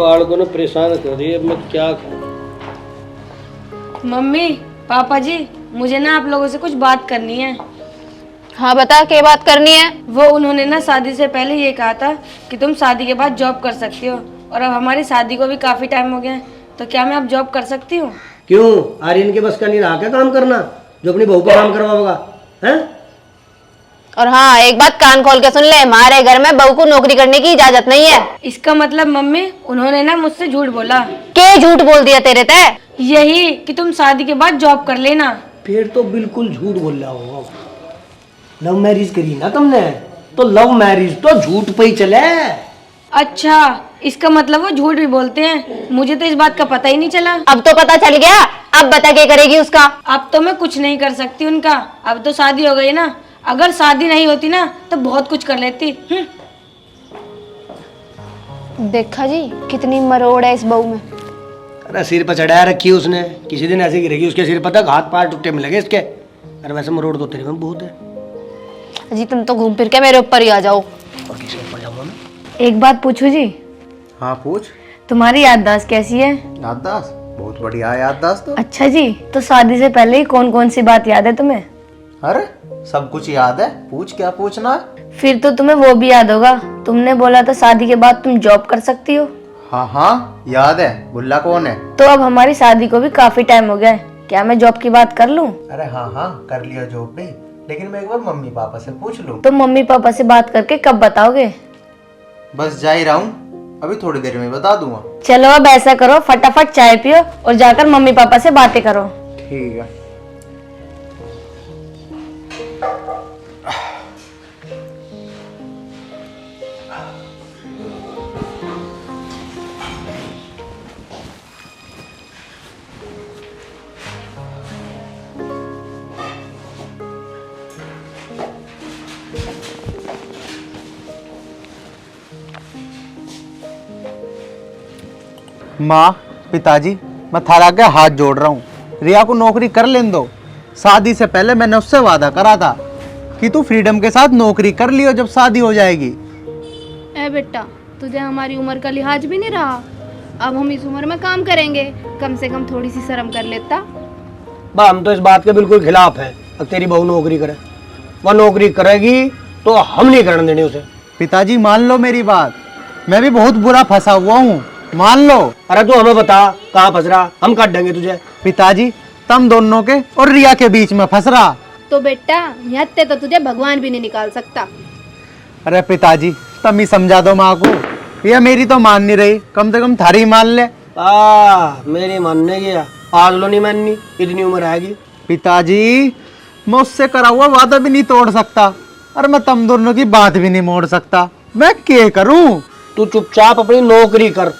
बालकों ने परेशान कर दिया, मैं क्या करूं। मम्मी, पापा जी, मुझे ना आप लोगों से कुछ बात करनी है। हाँ बता, क्या बात करनी है? वो उन्होंने ना शादी से पहले ये कहा था कि तुम शादी के बाद जॉब कर सकती हो, और अब हमारी शादी को भी काफी टाइम हो गया है, तो क्या मैं अब जॉब कर सकती हूँ? क्यों, आर्यन के बस का नहीं रहा क्या काम करना जो अपनी बहू पर काम करवाओगा हैं? और हाँ, एक बात कान खोल के सुन ले, हमारे घर में बहू को नौकरी करने की इजाजत नहीं है। इसका मतलब मम्मी, उन्होंने ना मुझसे झूठ बोला। के झूठ बोल दिया तेरे ते? यही कि तुम शादी के बाद जॉब कर लेना। फिर तो बिल्कुल झूठ बोल रहा होगा। लव मैरिज करी ना तुमने, तो लव मैरिज तो झूठ पे ही चले। अच्छा, इसका मतलब वो झूठ भी बोलते हैं, मुझे तो इस बात का पता ही नहीं चला। अब तो पता चल गया, अब बता क्या करेगी उसका? अब तो मैं कुछ नहीं कर सकती उनका, अब तो शादी हो गई ना। अगर शादी नहीं होती ना तो बहुत कुछ कर लेती। देखा जी, कितनी मरोड़ है इस बहू में। अरे सिर पर चढ़ाया रखी उसने, किसी दिन ऐसे गिरेगी उसके सिर पर तक हाथ पैर टूटे मिलेंगे इसके। अरे वैसे मरोड़ तो तेरे में बहुत है जी, तुम तो घूम फिर के मेरे ऊपर ही आ जाओ। और किसी ऊपर जाऊंगा मैं। एक बात पूछूं जी? हाँ पूछ। तुम्हारी याददाश्त कैसी है? याददाश्त बहुत बढ़िया है, याददाश्त तो। अच्छा जी, तो शादी से पहले ही कौन कौन सी बात याद है तुम्हें? अरे सब कुछ याद है, पूछ क्या पूछना है। फिर तो तुम्हें वो भी याद होगा, तुमने बोला था शादी के बाद तुम जॉब कर सकती हो। हाँ हाँ याद है, बुल्ला कौन है? तो अब हमारी शादी को भी काफी टाइम हो गया है, क्या मैं जॉब की बात कर लूं? अरे हाँ हाँ कर लिया जॉब भी, लेकिन मैं एक बार मम्मी पापा से पूछ लूं। तो मम्मी पापा से बात करके कब बताओगे? बस जा ही रहा हूँ, अभी थोड़ी देर में बता दूंगा। चलो अब ऐसा करो, फटाफट चाय पियो और जाकर मम्मी पापा से बातें करो। ठीक है। माँ, पिताजी, मैं थारा के हाथ जोड़ रहा हूँ, रिया को नौकरी कर लेने दो। शादी से पहले मैंने उससे वादा करा था कि तू फ्रीडम के साथ नौकरी कर लियो जब शादी हो जाएगी। ए बेटा, तुझे हमारी उम्र का लिहाज भी नहीं रहा। अब हम इस उम्र में काम करेंगे, कम से कम थोड़ी सी शर्म कर लेता। बा हम तो इस बात के बिल्कुल खिलाफ है। अब तेरी बहू नौकरी करे, वह नौकरी करेगी तो हम नहीं करने देने उसे। पिताजी मान लो मेरी बात, मैं भी बहुत बुरा फंसा हुआ हूँ, मान लो। अरे तू हमें बता कहाँ फंस रहा, हम काट देंगे तुझे। पिताजी तुम दोनों के और रिया के बीच में फंस रहा। तो बेटा, यहाँ तो तुझे भगवान भी नहीं निकाल सकता। अरे पिताजी तुम ही समझा दो माँ को, ये मेरी तो मान नहीं रही, कम से कम थारी मान ले। मेरी मानने की आज लो नहीं माननी, इतनी उम्र आएगी। पिताजी मैं उससे करा हुआ वादा भी नहीं तोड़ सकता, और मैं तुम दोनों की बात भी नहीं मोड़ सकता, मैं क्या करूं? तू चुपचाप अपनी नौकरी कर,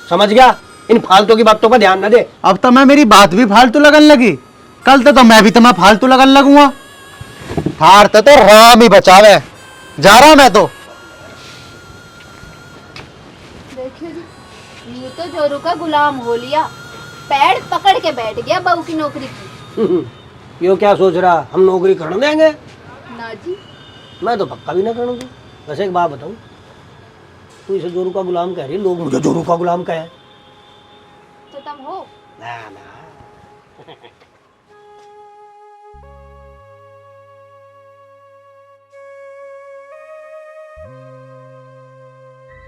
समझ गया? इन फालतू की बातों पर ध्यान न दे। अब तो मैं मेरी बात भी फालतू लगन लगी, कल तो मैं भी तुम्हें फालतू लगन लगूंगा। हार तो राम ही बचावे, जा रहा मैं तो। देखिए जी, ये तो जोरू का गुलाम हो लिया, पैर पकड़ के बैठ गया बहू की नौकरी की। यो क्या सोच रहा, हम नौकरी करने देंगे? ना जी। मैं तो पक्का भी ना करूँगी। वैसे एक बात बताऊँ, तू इसे जोरू का गुलाम कह रही है, लोग मुझे जोरू का गुलाम कहे। तो तुम हो? ना ना।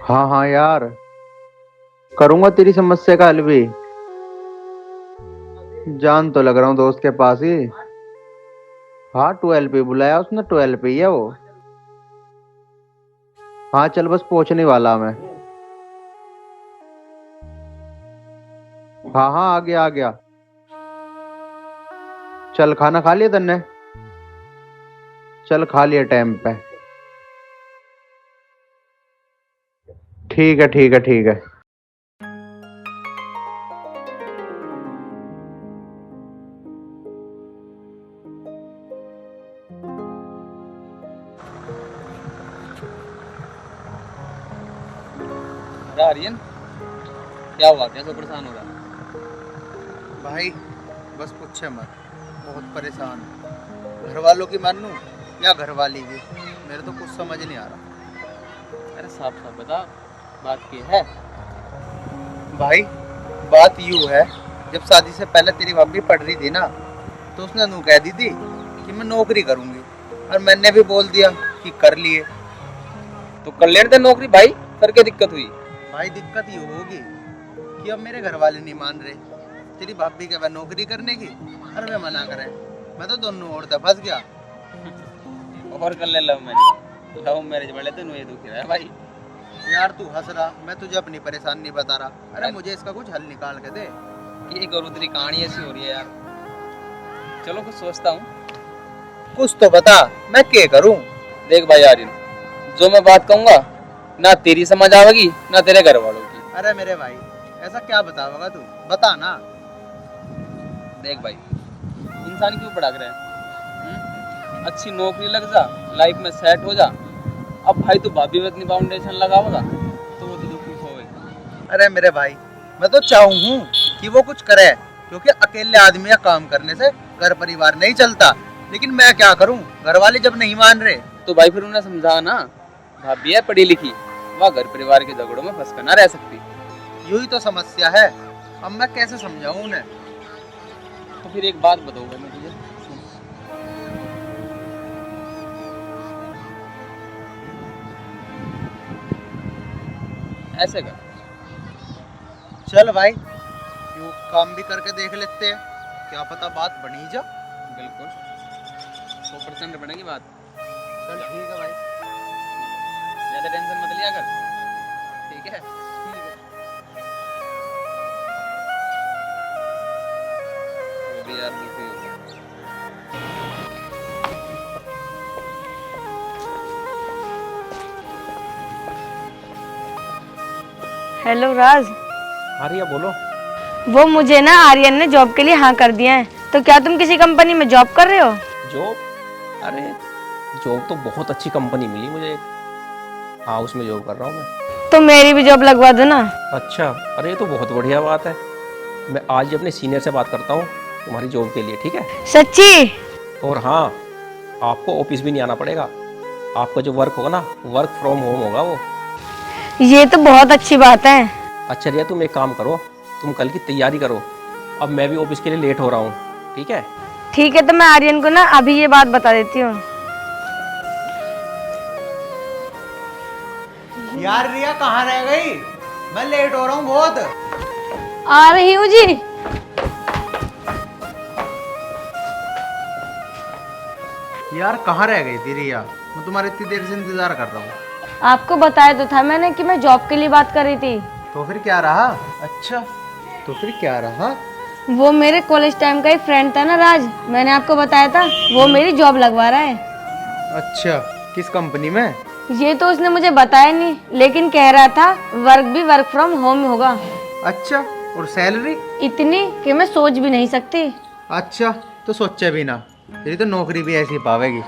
हाँ हाँ यार, करूंगा तेरी समस्या का हल भी। जान तो लग रहा हूँ दोस्त के पास ही। हाँ 12 पे बुलाया उसने, 12 पे ही है वो। हाँ चल बस पहुंचने वाला मैं। हाँ हाँ आ गया आ गया। चल खाना खा लिया तन्ने? चल खा लिया टाइम पे। ठीक है ठीक है ठीक है। आर्यन, क्या हुआ, कैसे परेशान हो रहा है? भाई बस पूछे मत, बहुत परेशान हूं। घर वालों की मानूं या घर वाली की, मेरे तो कुछ समझ नहीं आ रहा। अरे साफ साफ बता, बात की है? भाई बात यूँ है, जब शादी से पहले तेरी भाभी पढ़ रही थी ना, तो उसने नू कह दी थी कि मैं नौकरी करूंगी, और मैंने भी बोल दिया कि कर लिए। तो कर लेने दे नौकरी भाई, सर क्या दिक्कत हुई? भाई दिक्कत ये होगी कि अब मेरे घर वाले नहीं मान रहे, तेरी भाभी के वह नौकरी करने की, और वे मना करें। मैं तो दोनों ओर से फंस गया। और कर ले लव मैरिज वाले तो ये दुखी रहा है भाई। यार तू हंस रहा, मैं तुझे अपनी परेशानी बता रहा। अरे मुझे इसका कुछ हल निकाल के दे। ये करूँ, तेरी कहानी ऐसी हो रही है यार। चलो कुछ सोचता हूँ। कुछ तो बता, मैं क्या करूं? देख भाई आर्यन, जो मैं बात कहूँगा ना तेरी समझ आवेगी ना तेरे घर वालों की। अरे मेरे भाई, ऐसा क्या बताओगा तू? बता ना। देख भाई, इंसान क्यों पढ़ा रहे हैं? अच्छी नौकरी लग जा, लाइफ में सेट हो जा। अब भाई तू भाभी में इतनी फाउंडेशन लगाओगा तो वो तो दुखी होएगा। अरे मेरे भाई, मैं तो चाहूँ कि वो कुछ करे, क्योंकि अकेले आदमी का काम करने से घर परिवार नहीं चलता। लेकिन मैं क्या करूं, घर वाले जब नहीं मान रहे। तो भाई फिर उन्हें समझा ना, भाभी है पढ़ी लिखी, वह घर परिवार के झगड़ों में फंस कर ना रह सकती। यही तो समस्या है, अब मैं कैसे समझाऊं उन्हें? तो फिर एक बात बताऊंगा मैं तुझे, सुन। ऐसे कर, चल भाई, यूं काम भी करके देख लेते हैं, क्या पता बात बनी जा। बिल्कुल 100% बनेगी बात। चल ठीक है भाई। ज्यादा टेंशन मत लिया कर, ठीक है? वो भी यार दुखी हो गया। हेलो राज, हाँ रिया बोलो। वो मुझे ना आर्यन ने जॉब के लिए हाँ कर दिया है, तो क्या तुम किसी कंपनी में जॉब कर रहे हो? जॉब? अरे जॉब तो बहुत अच्छी कंपनी मिली मुझे। हाँ उसमें जॉब कर रहा हूँ मैं। तो मेरी भी जॉब लगवा दो ना। अच्छा, अरे ये तो बहुत बढ़िया बात है। मैं आज ही अपने सीनियर से बात करता हूँ तुम्हारी जॉब के लिए, ठीक है? सच्ची? और हाँ, आपको ऑफिस भी नहीं आना पड़ेगा। आपका जो वर्क होगा ना, वर्क फ्रॉम होम होगा वो। ये तो बहुत अच्छी बात है। अच्छा रिया, तुम एक काम करो, तुम कल की तैयारी करो। अब मैं भी ऑफिस के लिए लेट हो रहा हूँ, ठीक है? ठीक है, तो मैं आर्यन को ना अभी ये बात बता देती हूँ। यार रिया कहाँ रह गई? मैं लेट हो रहा हूँ बहुत। आ रही हूँ जी। यार कहाँ रह गई थी रिया? मैं तुम्हारे इतनी देर से इंतजार कर रहा हूँ। आपको बताया तो था मैंने कि मैं जॉब के लिए बात कर रही थी। तो फिर क्या रहा? अच्छा, तो फिर क्या रहा? वो मेरे कॉलेज टाइम का ही फ्रेंड था ना राज, मैंने आपको बताया था, वो मेरी जॉब लगवा रहा है। अच्छा, किस कंपनी में? ये तो उसने मुझे बताया नहीं, लेकिन कह रहा था वर्क भी वर्क फ्रॉम होम होगा। अच्छा, और सैलरी? इतनी कि मैं सोच भी नहीं सकती। अच्छा, तो सोचे भी ना, तेरी तो नौकरी भी ऐसी पावेगी।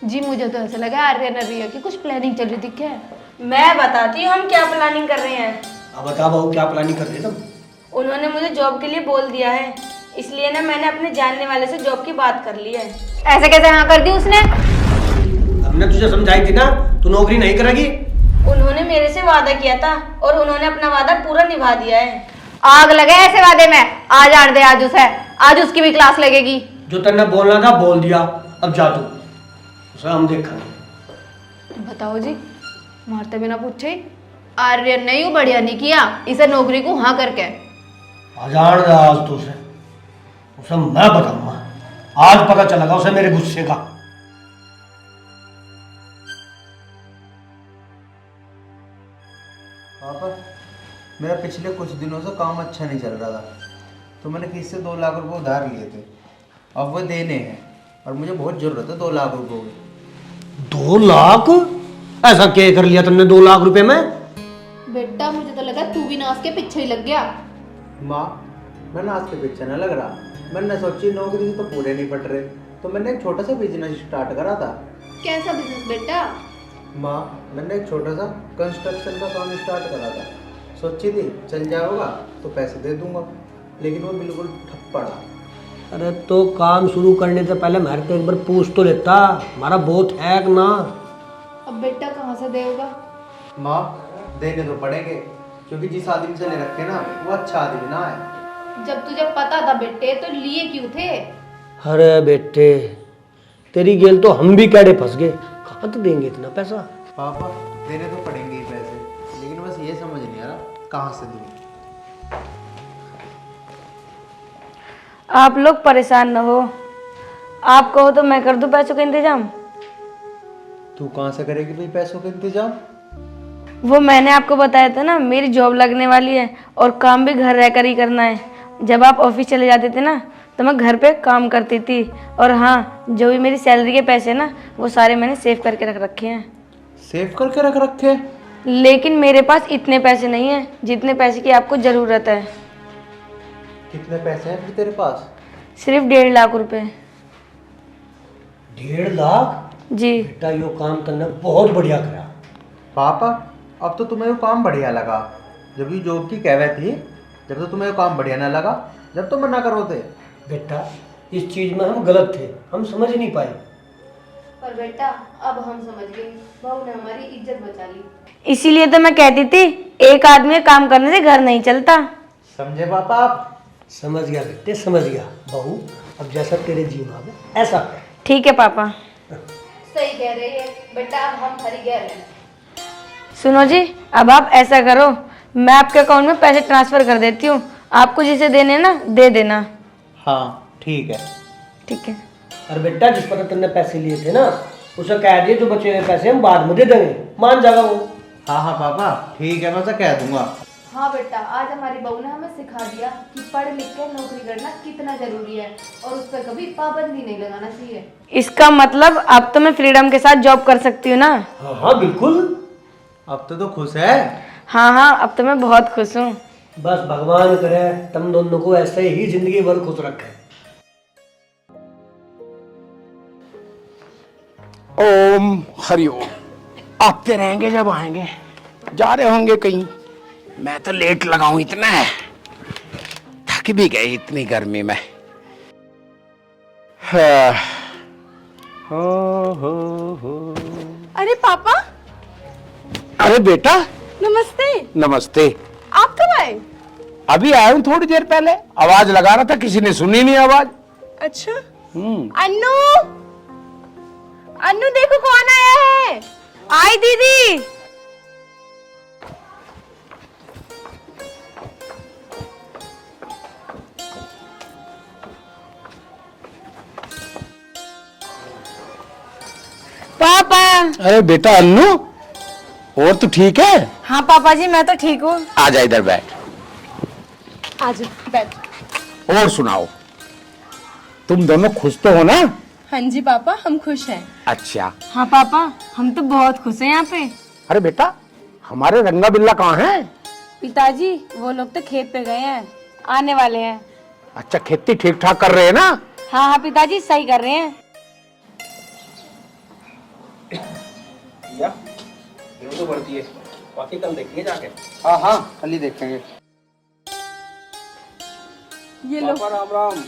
जी मुझे तो ऐसा लगा आर्यन और रिया की कुछ प्लानिंग चल रही थी क्या? मैं बताती हूँ हम क्या प्लानिंग कर रहे हैं। अब बता बहू, क्या प्लानिंग कर रहे हो तुम? उन्होंने मुझे जॉब के लिए बोल दिया है, इसलिए ना मैंने अपने जानने वाले से जॉब की बात कर ली है। ऐसे कैसे हाँ कर दी उसने? हमने तुझे समझाई थी ना, तू नौकरी नहीं करेगी। उन्होंने मेरे से वादा किया था और उन्होंने अपना वादा पूरा निभा दिया है। आग लगे ऐसे वादे में। आ जान दे आज उसे, आज उसकी भी क्लास लगेगी। जो तेने बोलना था बोल दिया, अब जा तू, उसे हम देखेंगे। बताओ जी, मारते बिना पूछे ही आर्यन ने यूं बढ़िया नहीं किया इसे नौकरी को हाँ करके। हजार दे आज तो उसे मैं बताऊंगा। आज पता चलेगा उसे मेरे गुस्से का। पापा, मेरा पिछले कुछ दिनों से काम अच्छा नहीं चल रहा था, तो मैंने किसी से 2 लाख रुपए उधार लिए थे। अब वो देने हैं और मुझे बहुत जरूरत है 2 लाख रुपए की। 2 लाख? ऐसा क्या कर लिया तुमने 2 लाख रुपए में? बेटा मुझे तो लगा तू भी नाच के पीछे ही लग गया। माँ मैं नाच के पीछे न लग रहा, मैंने सोची नौकरी से तो पूरे नहीं पट रहे, तो मैंने एक छोटा सा बिजनेस स्टार्ट करा था। कैसा बिजनेस बेटा? माँ मैंने एक छोटा सा कंस्ट्रक्शन का काम स्टार्ट करा था, सोची थी चल जाएगा तो पैसे दे दूंगा, लेकिन वो बिल्कुल ठप पड़ा। अरे तो काम शुरू करने से पहले मेरे को एक बार पूछ तो लेता, हमारा बहुत है कि ना। अब बेटा कहाँ से देगा? माँ देने तो पड़ेंगे, क्योंकि जिस आदमी से ले रखे ना वो अच्छा आदमी ना है। जब तुझे पता था बेटे तो लिए क्यों थे? अरे बेटे तेरी गेल तो हम भी कैडे फंस गए, कहाँ तो देंगे इतना पैसा? पापा देने तो पड़ेंगे ही पैसे, लेकिन बस ये समझ नहीं आ रहा कहाँ से दूँ। आप लोग परेशान न हो, आप कहो तो मैं कर दूं पैसों का इंतजाम। तू कहाँ से करेगी भाई पैसों का इंतजाम? वो मैंने आपको बताया था ना, मेरी जॉब लगने वाली है और काम भी घर रहकर ही करना है। जब आप ऑफिस चले जाते थे ना तो मैं घर पे काम करती थी, और हाँ जो भी मेरी सैलरी के पैसे ना वो सारे मैंने सेव करके रख रखे हैं। सेव करके रख रखे? लेकिन मेरे पास इतने पैसे नहीं हैं जितने पैसे की आपको ज़रूरत है। कितने पैसे हैं फिर तेरे पास? सिर्फ 1.5 लाख रुपए। 1.5 लाख? जी। बेटा यो काम तुमने बहुत बढ़िया करा। पापा अब तो तुम्हें वो काम बढ़िया लगा, जब ये जॉब की कहवत थी, जब तो तुम्हें वो काम बढ़िया ना लगा, जब तो मना करो थे। बेटा इस चीज में हम गलत थे, हम समझ नहीं पाए। पर बेटा अब हम समझ गए, बहू ने हमारी इज्जत बचा ली। इसीलिए तो मैं कहती थी एक आदमी के काम करने से घर नहीं चलता। समझे पापा आप? समझ गया बेटे समझ गया। बहू अब जैसा तेरे जी में आवे ऐसा कर। ठीक है पापा। सही कह रही है बेटा, अब हम हरी गए हैं। सुनो जी, अब आप ऐसा करो, मैं आपके अकाउंट में पैसे ट्रांसफर कर देती हूँ, आपको जिसे देने ना दे देना। हाँ ठीक है। ठीक है। और बेटा जिस पर तुमने पैसे लिए थे ना उसे कह दिए जो बचे हुए पैसे हम बाद में दे देंगे, मान जाएगा वो। हाँ हाँ पापा ठीक है, मैं उसे कह दूंगा। हाँ बेटा, आज हमारी बहू ने हमें सिखा दिया कि पढ़ लिख कर नौकरी करना कितना जरूरी है और उस पर कभी पाबंदी नहीं लगाना चाहिए। इसका मतलब अब तो मैं फ्रीडम के साथ जॉब कर सकती हूँ ना? हाँ हाँ बिल्कुल। अब तो खुश है। हाँ हाँ, अब तो मैं बहुत खुश हूँ। बस भगवान करे तुम दोनों को ऐसे ही जिंदगी भर खुश रखे। ओम हरिओम। आते रहेंगे जब आएंगे, जा रहे होंगे कहीं। मैं तो लेट लगाऊं इतना है, थक भी गए इतनी गर्मी में। हाँ। हो। अरे पापा। अरे बेटा नमस्ते। नमस्ते। आप कब आए? अभी आया हूँ थोड़ी देर पहले, आवाज लगा रहा था किसी ने सुनी नहीं आवाज। अच्छा। अन्नू, अन्नू देखो कौन आया है। आई दीदी। पापा। अरे बेटा अन्नू, और तू ठीक है? हाँ पापा जी मैं तो ठीक हूँ। आजा इधर बैठ। आज बैठ। और सुनाओ, तुम दोनों खुश तो हो ना? हाँ जी पापा, हम खुश हैं। अच्छा। हाँ पापा हम तो बहुत खुश हैं यहाँ पे। अरे बेटा हमारे रंगा बिल्ला कहाँ हैं? पिताजी वो लोग तो खेत पे गए हैं, आने वाले हैं। अच्छा खेती ठीक ठाक कर रहे हैं ना? हाँ हाँ पिताजी सही कर रहे हैं। तो बढ़ती है, बाकी कल देखेंगे जाके। हाँ हाँ कल ही देखेंगे। ये लो। राम राम।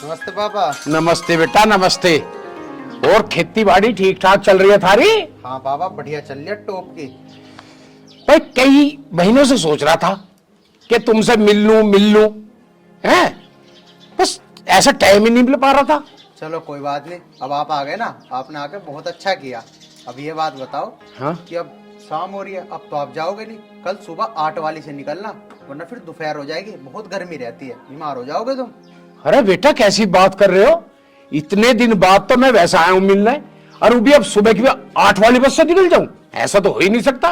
नमस्ते पापा। नमस्ते बेटा नमस्ते। और खेती बाड़ी ठीक ठाक चल रही है थारी? हाँ पापा बढ़िया चल रही है टॉप की। भाई कई महीनों से सोच रहा था कि तुमसे मिल लूं हैं, बस ऐसा टाइम ही नहीं मिल पा रहा था। चलो कोई बात नहीं, अब आप आ गए ना, आपने आके बहुत अच्छा किया। अब ये बात बताओ हाँ? कि अब शाम हो रही है, अब तो आप जाओगे नहीं, कल सुबह 8 वाली से निकलना, वरना फिर दोपहर हो जाएगी, बहुत गर्मी रहती है, बीमार हो जाओगे तुम। अरे बेटा कैसी बात कर रहे हो, इतने दिन बाद तो मैं वैसा आया हूं मिलने, और वो भी अब सुबह की 8 वाली बस से निकल जाऊं? ऐसा तो हो ही नहीं सकता।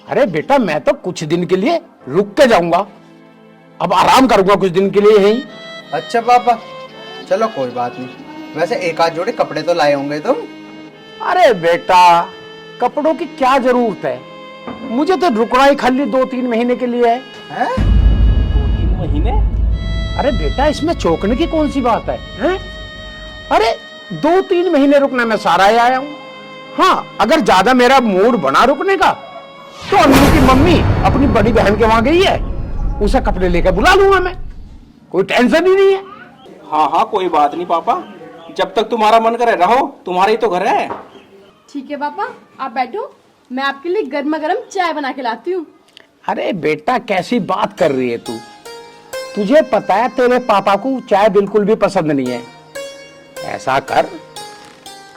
अरे बेटा मैं तो कुछ दिन के लिए रुक के जाऊंगा, अब आराम करूंगा कुछ दिन के लिए यहीं। अच्छा पापा चलो कोई बात नहीं, वैसे एक आध जोड़े कपड़े तो लाए होंगे तुम? अरे बेटा कपड़ों की क्या जरूरत है, मुझे तो रुकना ही खाली 2-3 महीने के लिए है? 2-3 महीने? अरे बेटा इसमें चौंकने की कौन सी बात है? अरे 2-3 महीने रुकना मैं सारा ही आया हूं। हाँ, अगर ज्यादा मेरा मूड बना रुकने का तो अन्नू की मम्मी अपनी बड़ी बहन के वहां गई है, उसे कपड़े लेकर बुला लूंगा मैं, कोई टेंशन ही नहीं है। हाँ हाँ कोई बात नहीं पापा, जब तक तुम्हारा मन करे रहो, तुम्हारा ही तो घर है। ठीक है पापा, आप बैठो, मैं आपके लिए गर्मा गर्म चाय बना के लाती हूँ। अरे बेटा कैसी बात कर रही है तू, तुझे पता है तेरे पापा को चाय बिल्कुल भी पसंद नहीं है। ऐसा कर,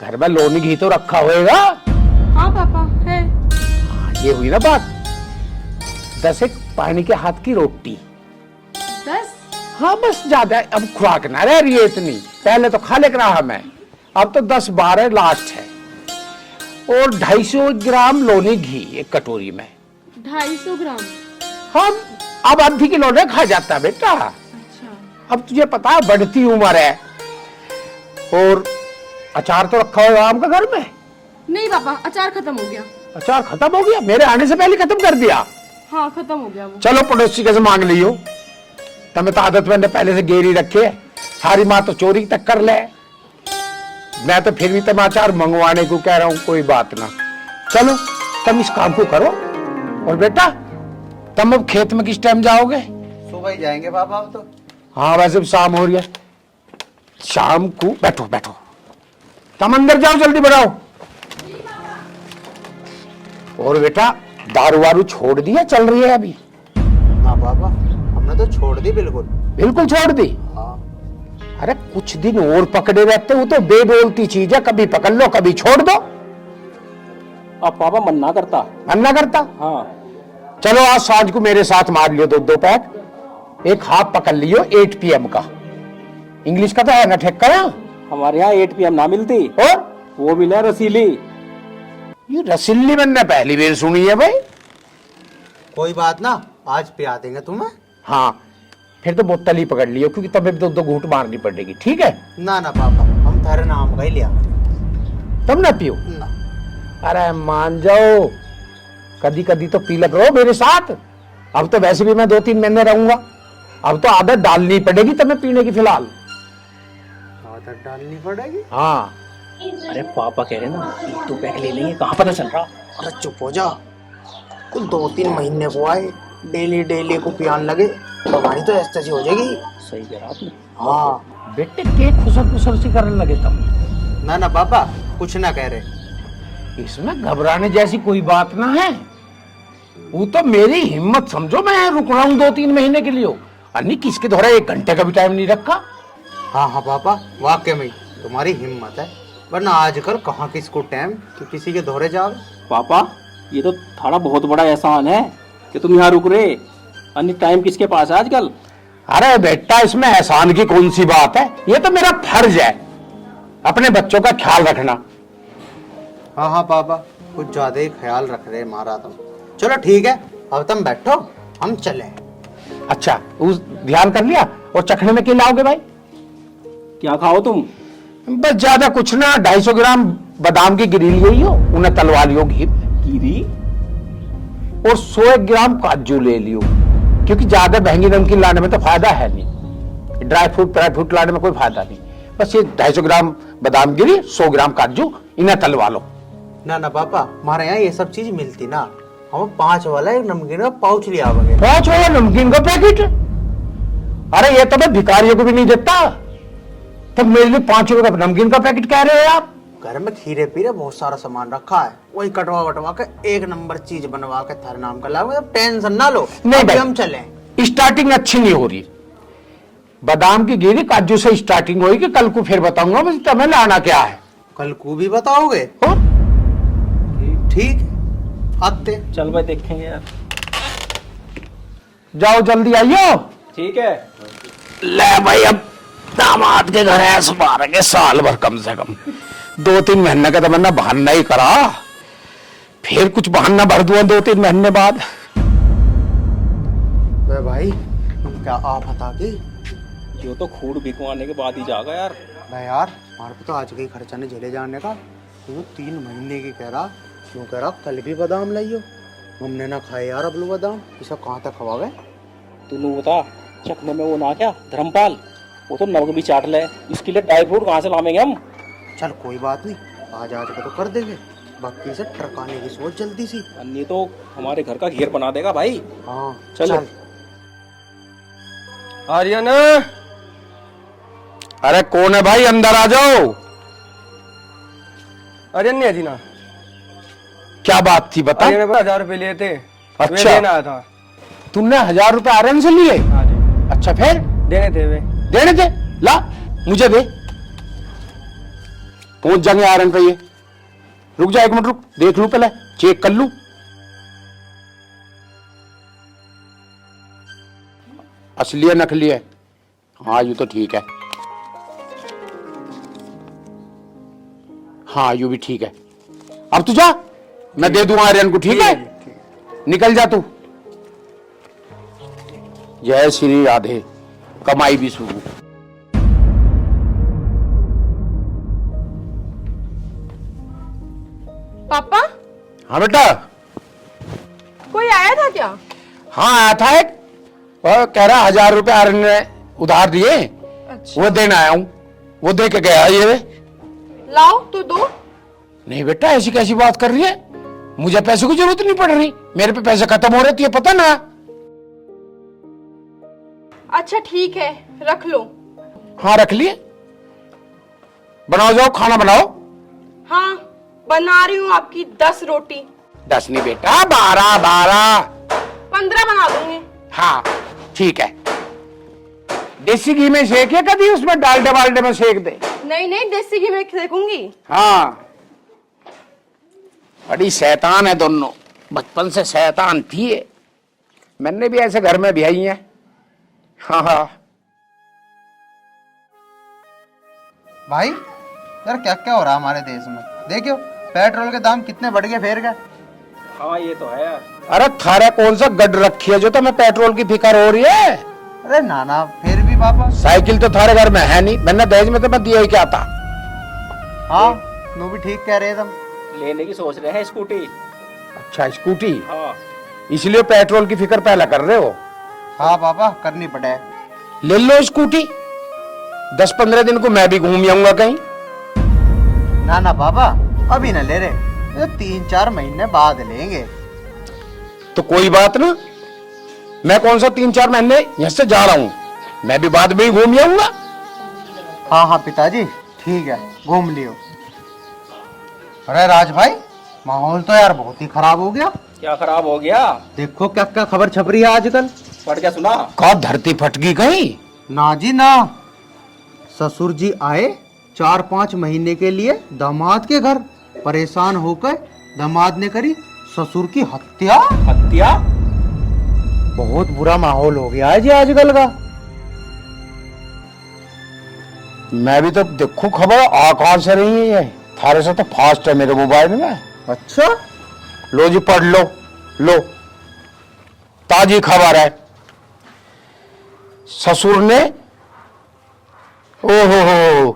घर में लोनी घी तो रखा होएगा। हाँ पापा है। ये हुई ना बात। 10 एक पानी के हाथ की रोटी। 10? हाँ बस, ज्यादा अब खुराक ना रह रही है इतनी, पहले तो खा लेकर रहा मैं, अब तो 10-12 लास्ट है। और 250 ग्राम लोनी घी एक कटोरी में। 250 ग्राम? हम अब आधी किलो ने खा जाता है बेटा। अच्छा। अब तुझे पता है बढ़ती उम्र है। और अचार तो रखा हुआ आम का घर में? नहीं पापा, अचार खत्म हो गया। अचार खत्म हो गया? मेरे आने से पहले खत्म कर दिया? हाँ खत्म हो गया वो। चलो पड़ोसी के से मांग लियो, तमें तो आदत मैंने पहले से गेरी रखे है, थारी माँ तो चोरी तक कर ले, मैं तो फिर भी तुम अचार मंगवाने को कह रहा हूं, कोई बात ना। चलो तुम इस काम को करो। और बेटा तुम अब खेत में किस टाइम जाओगे? सुबह ही जाएंगे पापा अब तो। हाँ वैसे भी शाम हो रही है, शाम को बैठो बैठो, तुम अंदर जाओ, जल्दी बढ़ाओ। और बेटा दारू वारू छोड़ दी है, चल रही है अभी? हाँ पापा, हमने तो छोड़ दी बिल्कुल। बिल्कुल छोड़ दी? हाँ। अरे कुछ दिन और पकड़े रहते हो तो बेबोलती चीज है, कभी पकड़ लो कभी छोड़ दो। अब पापा मन ना करता। मन्ना करता? हाँ। चलो आज सांझ को मेरे साथ मार लियो 2 पैक, एक हाफ पकड़ लियो 8 PM का। इंग्लिश का तो है ना ठेका यहाँ? हमारे यहाँ 8 PM ना मिलती, और वो मिला रसीली। ये रसीली मैंने पहली बार सुनी है भाई। कोई बात ना, आज पिया देंगे तुम्हें। हाँ फिर तो बोतल ही पकड़ लियो, क्योंकि तब 2 घूंट मारनी पड़ेगी, ठीक है? ना ना पापा, हम थारे नाम का ही लिया। तुम ना पियो ना। अरे मान जाओ, कभी कभी तो पी लग रहो मेरे साथ। अब तो वैसे भी मैं 2-3 महीने रहूंगा, अब तो आदत डालनी पड़ेगी तुम्हें पीने की फिलहाल। आदत डालनी पड़ेगी? हाँ। अरे पापा कह रहे ना 1-2 पैक ले लेंगे, कहाँ पता चल रहा। अरे चुप हो जा, कुल 2-3 महीने को आए, डेली डेली को पियान लगे तो हमारी तो ऐसी हो जाएगी। सही कह रहा आपने। हाँ। बेटे के खुसर सी करने लगे तुम। ना ना पापा, कुछ ना कह रहे। इसमें घबराने जैसी कोई बात ना है, वो तो मेरी हिम्मत समझो, मैं रुक रहा हूँ 2-3 महीने के लिए। अन्नी किसके द्वारा 1 घंटे का भी टाइम नहीं रखा। हाँ हाँ पापा, वाकई में तुम्हारी हिम्मत है, वरना आजकल कहाँ किसको टाइम कि किसी के दौरे जाओ। पापा ये तो थारा बहुत बड़ा एहसान है कि तुम यहाँ रुक रहे, अन्य टाइम किसके पास है आजकल। अरे बेटा इसमें एहसान की कौन सी बात है, ये तो मेरा फर्ज है अपने बच्चों का ख्याल रखना। हाँ हाँ पापा, कुछ ज्यादा ही ख्याल रख रहे मारा तुम। चलो ठीक है, अब तुम बैठो, हम चले। अच्छा उस ध्यान कर लिया। और चखने में क्या लाओगे भाई? क्या खाओ तुम? बस ज्यादा कुछ ना, 250 ग्राम बादाम की गिरी ली हो, उन्हें तलवा लियो घी में। कीरी? और 100 ग्राम काजू ले लियो, क्योंकि ज्यादा महंगी नमकीन लाने में तो फायदा है नहीं, ड्राई फ्रूट लाने में कोई फायदा नहीं। बस ये 250 ग्राम बादाम गिरी, 100 ग्राम काजू, इन्हें तलवा लो। ना ना पापा, हमारे यहाँ ये सब चीज मिलती ना, हम 5 वाला एक नमकीन का पाउच लिया वगैरह। 5 वाला नमकीन का पैकेट? अरे ये तो मैं भिखारियों को भी नहीं देता, तब मेरे लिए 5 रुपए का नमकीन का पैकेट कह रहे हो आप? घर में खीरे पीरे बहुत सारा सामान रखा है, वही कटवा वटवा के 1 नंबर चीज बनवा के थारे नाम का लाओगे, टेंशन ना लो। नहीं भाई, हम चले। स्टार्टिंग अच्छी नहीं हो रही, बादाम की गिरी काजू से स्टार्टिंग होगी, कल को फिर बताऊंगा बस तुम्हें लाना क्या है। कल को भी बताओगे? ठीक आते। चल भाई देखेंगे यार। जाओ जल्दी आइयो। ठीक है। ले भाई, अब दामाद के घर है सुबह के साल भर कम से कम 2-3 महीने का तो मैंने बहाना ही करा, फिर कुछ बहाना भर दूंगा 2-3 महीने बाद। भाई क्या आफत आ गई? जो तो खूड बिकवाने के बाद ही जागा यार। भाई यार, हमारे को तो आज के खर्चा नहीं झेले जाने का, तो 3 महीने की कह रहा, क्यों कह रहा कल भी बादाम लाइयो? हमने ना खाए यार अबलू बादाम, इसे कहाँ तक खवावे? तूने बता चखने में वो ना क्या धर्मपाल, वो तो नमक भी चाट ले, इसके लिए ड्राई फ्रूट कहाँ से लाएंगे हम? चल कोई बात नहीं, आज आज के तो कर देंगे, बाकी से ट्रकाने की सोच जल्दी सी। अन्य तो हमारे घर का घेर बना देगा भाई। हाँ चल। आर्यन, अरे कौन है भाई, अंदर आ जाओ। आर्यन नहीं है थी ना? क्या बात थी बता। आर्यन ने 1000 रुपए लिए थे, वे अच्छा। देना आया था। तुमने 1000 रुपए आर्यन से लिए? हाँ जी, अच्छा फिर? देने थे वे। देने थे, ला मुझे दे। पहुंच जाएंगे आर्यन पे ये। रुक जा 1 मिनट, रुक देख लूं, पहले चेक कर लूं। असली है नकली है? हाँ यूं तो ठीक है, हाँ यूं भी ठीक है। अब तू जा, मैं दे दूंगा आर्यन को, ठीक है? निकल जा तू। जय श्री राधे, कमाई भी शुरू। पापा, हाँ बेटा। कोई आया था क्या? हाँ आया था एक, और कह रहा 1000 रुपए आर्यन ने उधार दिए। अच्छा। वो देने आया हूँ, वो दे के गया ये। लाओ तो दो। नहीं बेटा, ऐसी कैसी बात कर रही है? मुझे पैसे की जरूरत नहीं पड़ रही, मेरे पे पैसे खत्म हो रहे थे, पता ना। अच्छा ठीक है, रख लो। हाँ रख लिए। बनाओ, जाओ खाना बनाओ। हाँ बना रही हूँ आपकी 10 रोटी। 10 नहीं बेटा, 12। 15 बना दूंगी। हाँ ठीक है। देसी घी में सेक या कभी उसमें डालडे वालडे में सेक दे? नहीं नहीं, देसी घी में सेकूंगी। हाँ, बड़ी शैतान है दोनों, बचपन से शैतान थी ये। मैंने भी ऐसे घर में ब्याही है। हाँ हाँ भाई यार क्या क्या हो रहा है हमारे देश में? देखियो पेट्रोल के दाम कितने बढ़ गए फेर गए। हाँ ये तो है यार। अरे थारे कौन सा गड रखी है जो तुम्हें पेट्रोल की फिक्र हो रही है? अरे नाना फिर भी पापा। साइकिल तो थारे घर में है नहीं, मैंने दहेज में तो मैं दिया ही क्या था। हाँ तू भी ठीक कह रहे तुम। लेने की सोच रहे हैं स्कूटी। अच्छा स्कूटी, हाँ इसलिए पेट्रोल की फिक्र पहले कर रहे हो? हाँ पापा करनी पड़े। ले लो स्कूटी, 10-15 दिन को मैं भी घूम आऊंगा कहीं। ना ना पापा अभी ना ले रहे, ये 3-4 महीने बाद लेंगे। तो कोई बात ना, मैं कौन सा 3-4 महीने यहाँ से जा रहा हूँ, मैं भी बाद में ही घूम आऊंगा। हाँ हाँ पिताजी ठीक है, घूम लियो। अरे राज भाई माहौल तो यार बहुत ही खराब हो गया। क्या खराब हो गया? देखो क्या क्या खबर छप रही है आजकल। पढ़ क्या सुना? का धरती फट गई कहीं? ना जी ना, ससुर जी आए 4-5 महीने के लिए दामाद के घर, परेशान होकर दामाद ने करी ससुर की हत्या। हत्या? बहुत बुरा माहौल हो गया है जी आजकल का। मैं भी तो देखो खबर आकाश से रही है, थारे से तो फास्ट है मेरे मोबाइल में। अच्छा लो जी पढ़ लो, लो ताजी खबर है। ससुर ने, ओहो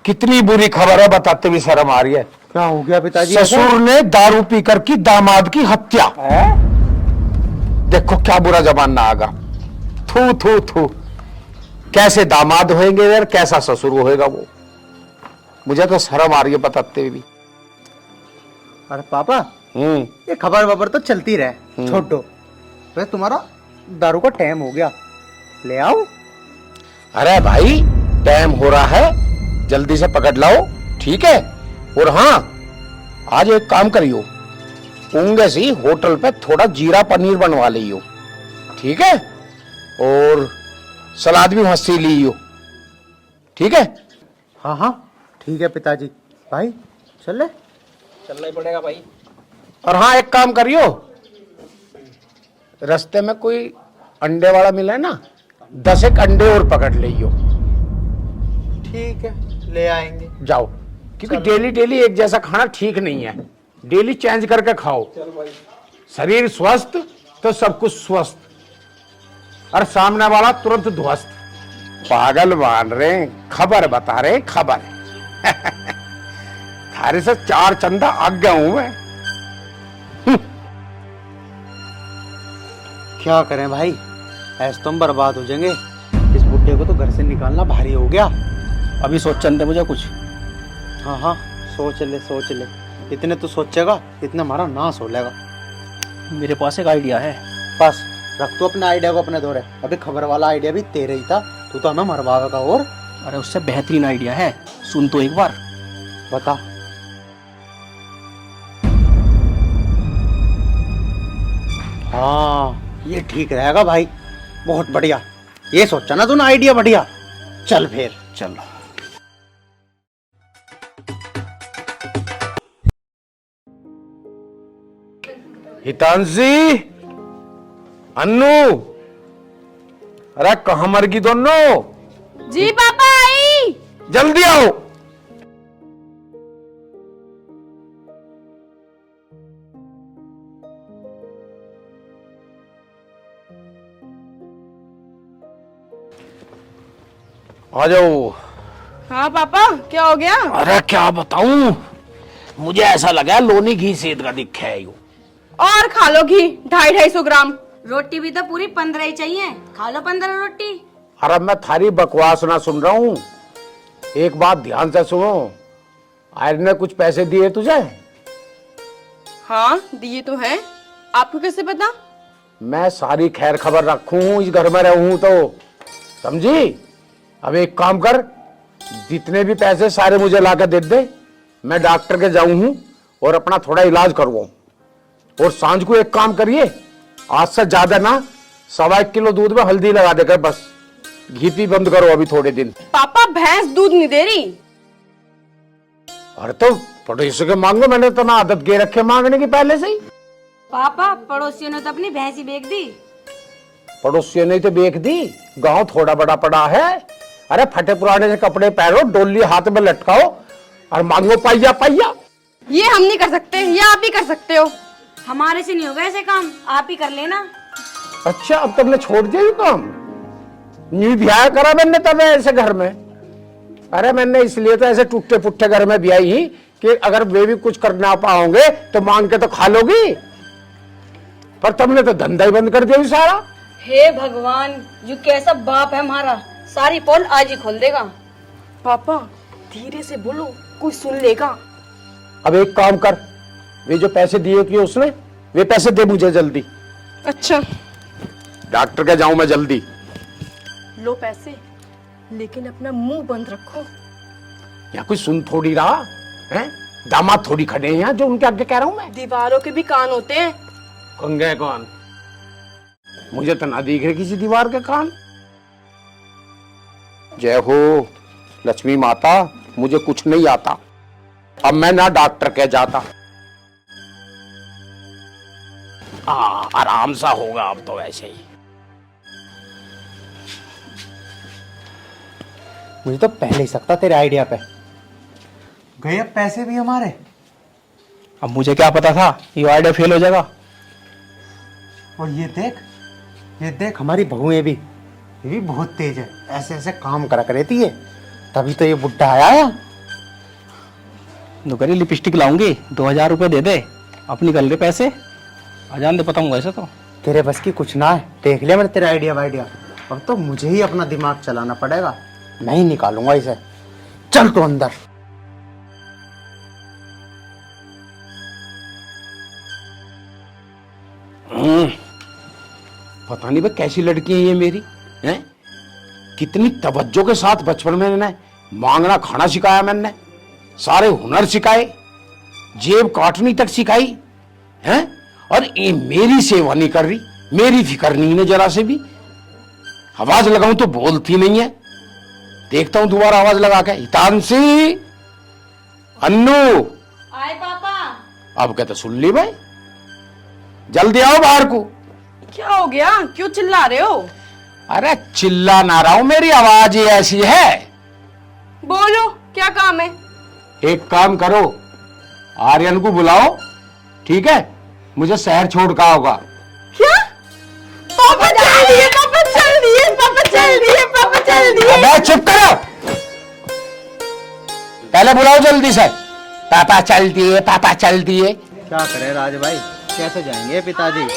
कितनी बुरी खबर है, बताते भी शर्म आ रही है। क्या हो गया पिताजी? ससुर ने दारू पीकर की दामाद की हत्या। देखो क्या बुरा जमाना आगा। थू थू थू, कैसे दामाद होएंगे यार, कैसा ससुर होएगा वो। मुझे तो शर्म आ रही है बताते हुए भी। अरे पापा ये खबर वबर तो चलती रहे, छोड़ो। वैसे तुम्हारा दारू का टाइम हो गया, ले आओ। अरे भाई टाइम हो रहा है, जल्दी से पकड़ लाओ, ठीक है? और हाँ आज एक काम करियो, होंगे सी होटल पे थोड़ा जीरा पनीर बनवा लियो, ठीक है? और सलाद भी हंसी लियो, ठीक है? हाँ हाँ ठीक है पिताजी। भाई चल ले। चलना ही पड़ेगा भाई। और हाँ एक काम करियो, रास्ते में कोई अंडे वाला मिला है ना, 10 एक अंडे और पकड़ लियो। ठीक है ले आएंगे। जाओ, क्योंकि डेली डेली एक जैसा खाना ठीक नहीं है, डेली चेंज करके खाओ। शरीर स्वस्थ तो सब कुछ स्वस्थ, और सामने वाला तुरंत ध्वस्त। पागल मान रहे, खबर बता रहे, खबर थारे से 4 चंदा आग गया हूं मैं। क्या करें भाई, ऐसे तो हम बर्बाद हो जाएंगे। इस बुड्ढे को तो घर से निकालना भारी हो गया। अभी सोच चलते मुझे कुछ। हाँ हाँ, सोच ले। इतने तो सोचेगा इतने हमारा नाश हो जाएगा। मेरे पास एक आइडिया है। बस रख तू अपने आइडिया को अपने दौरे। अभी खबर वाला आइडिया भी तेरे ही था, तू तो हमें मरवाएगा। और अरे उससे बेहतरीन आइडिया है, सुन तो एक बार। बता। हाँ ये ठीक रहेगा भाई, बहुत बढ़िया। ये सोचा ना तूने आइडिया बढ़िया। चल फिर चल। हितांशी, अन्नू, अरे कहाँ मर गई दोनों? जी पापा आई। जल्दी आओ। आ जाओ। हाँ पापा क्या हो गया? अरे क्या बताऊं, मुझे ऐसा लगा लोनी घी सेध का दिख है यूं। और खा लो घी 250-250 ग्राम। रोटी भी तो पूरी 15 ही चाहिए, खा लो 15 रोटी। अरे मैं थारी बकवास ना सुन रहा हूँ, एक बात ध्यान से सुनो। आयरन ने कुछ पैसे दिए तुझे? हाँ दिए तो हैं, आपको कैसे पता? मैं सारी खैर खबर रखूं, इस घर में रहूं तो, समझी? अब एक काम कर, जितने भी पैसे सारे मुझे लाकर दे दे। मैं डॉक्टर के जाऊं हूं और अपना थोड़ा इलाज करवाऊं। और सांझ को एक काम करिए, आज से ज्यादा ना 1.25 किलो दूध में हल्दी लगा देकर बस। घी पी बंद करो अभी थोड़े दिन। पापा भैंस दूध नहीं दे रही। अरे तो पड़ोसी के मांगो, मैंने तो ना आदत के रखे मांगने की पहले से ही। पापा पड़ोसियों ने तो अपनी भैंस ही बेच दी। पड़ोसियों ने तो बेच दी, गांव थोड़ा बड़ा पड़ा है। अरे फटे पुराने से कपड़े पहनो, डोली हाथ में लटकाओ और मांगो पाइया पाइया। ये हम नहीं कर सकते, ये आप ही कर सकते हो। हमारे से नहीं होगा ऐसे काम, आप ही कर लेना। अच्छा अब तुमने छोड़ दिया ये काम? न्यू ब्याह करा मैंने तब ऐसे घर में। अरे मैंने इसलिए तो ऐसे टूटे पुट्टे घर में ब्याही ही कि अगर वे भी कुछ करना पाओगे तो मांग के तो खा लोगी। पर तुमने तो धंधा ही बंद कर दिया सारा। हे भगवान, यू कैसा बाप है हमारा, सारी पोल आज ही खोल देगा। पापा धीरे से बोलो, कोई सुन लेगा। अब एक काम कर, वे जो पैसे दिए कि उसने, वे पैसे दे मुझे जल्दी। अच्छा डॉक्टर के जाऊं मैं जल्दी। लो पैसे, लेकिन अपना मुंह बंद रखो। या कोई सुन थोड़ी रहा है, दामाद थोड़ी खड़े हैं जो उनके आगे कह रहा हूं मैं। दीवारों के भी कान होते हैं। कंगे कौन? मुझे तो ना दिख रहे किसी दीवार के कान। जय हो लक्ष्मी माता, मुझे कुछ नहीं आता, अब मैं ना डॉक्टर के जाता। आराम सा होगा अब तो वैसे ही। मुझे तो पहले ही सकता तेरे आइडिया पे। गए अब पैसे भी हमारे। अब मुझे क्या पता था ये आइडिया फेल हो जाएगा। और ये देख हमारी बहुएं भी, ये भी बहुत तेज है, ऐसे ऐसे काम करा करती है, तभी तो ये बुड्ढा आया। दुकानी लिपस्टिक लाऊंगी, 2000 रुपए दे दे, अपनी गल रहे पैसे अजान दे बताऊंगा। ऐसे तो तेरे बस की कुछ ना है, देख लिया मैंने तेरा आइडिया वाइडिया। अब तो मुझे ही अपना दिमाग चलाना पड़ेगा, मैं ही निकालूंगा इसे। चल तो अंदर। पता नहीं भाई कैसी लड़की है ये मेरी, हैं? कितनी तवज्जो के साथ बचपन में मैंने मांगना खाना सिखाया, मैंने सारे हुनर सिखाए, जेब काटनी तक सिखाई, हैं? और ये मेरी सेवा नहीं कर रही, मेरी फिक्र नहीं है जरा से भी। आवाज लगाऊं तो बोलती नहीं है। देखता हूं दोबारा आवाज लगा के, हितांशी, अन्नू। आए पापा। अब कहते सुन ली भाई, जल्दी आओ बाहर को। क्या हो गया, क्यों चिल्ला रहे हो? अरे चिल्ला ना रहा हूं, मेरी आवाज ही ऐसी है। बोलो क्या काम है? एक काम करो, आर्यन को बुलाओ, ठीक है? मुझे शहर छोड़ का होगा। क्या? पापा चल दिए, पापा चल दिए, पापा चल दिए, पापा चल दिए। अबे चुप करो, पहले बुलाओ जल्दी से। पापा चल दिए, पापा चल दिए। क्या करे राज भाई, कैसे जाएंगे पिताजी?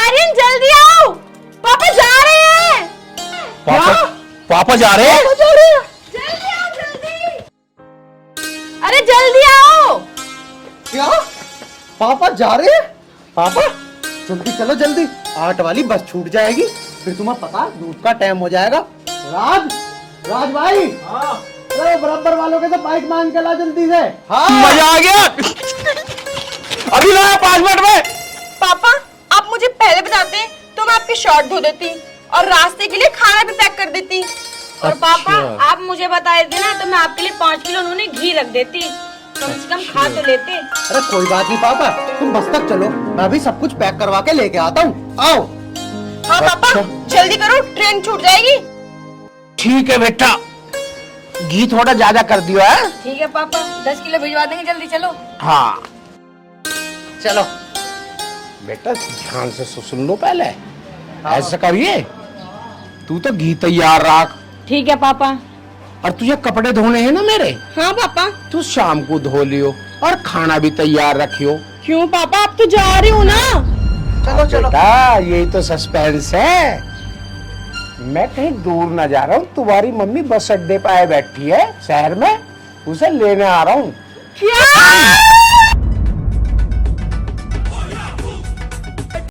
आर्यन जल्दी आओ, पापा जा रहे हैं। पापा जा रहे हैं? जल्दी आओ जल्दी, अरे जल्दी आओ। क्या पापा जा रहे हैं? पापा जल्दी चलो जल्दी, 8 वाली बस छूट जाएगी, फिर तुम्हें पता दूध का टाइम हो जाएगा। राज भाई, अरे बराबर वालों के तो बाइक मांग के ला जल्दी से। हाँ मजा आ गया। अभी लाया 5 मिनट में। पापा आप मुझे पहले बताते तो मैं आपकी शर्ट धो देती और रास्ते के लिए खाना भी पैक कर देती। और पापा आप मुझे बता देते ना तो मैं आपके लिए 5 किलो उन्होंने घी रख देती, कम से कम खा तो लेते। अरे कोई बात नहीं पापा, तुम बस तक चलो, मैं अभी सब कुछ पैक करवा के लेके आता हूँ। आओ। हाँ पापा जल्दी करो, ट्रेन छूट जाएगी। ठीक है बेटा, घी थोड़ा ज्यादा कर दियो है। ठीक है पापा, 10 किलो भिजवा देंगे, जल्दी चलो। हाँ चलो बेटा ध्यान से सुन लो पहले। ऐसा करिए, तू तो घी तैयार रख, ठीक है पापा। और तुझे कपड़े धोने हैं ना मेरे, हाँ पापा। तू शाम को धो लियो, और खाना भी तैयार रखियो। क्यों पापा, आप तो जा रही हो ना। चलो चलो। बेटा यही तो सस्पेंस है, मैं कहीं दूर ना जा रहा हूँ, तुम्हारी मम्मी बस अड्डे पे आए बैठी है शहर में, उसे लेने आ रहा हूँ। क्या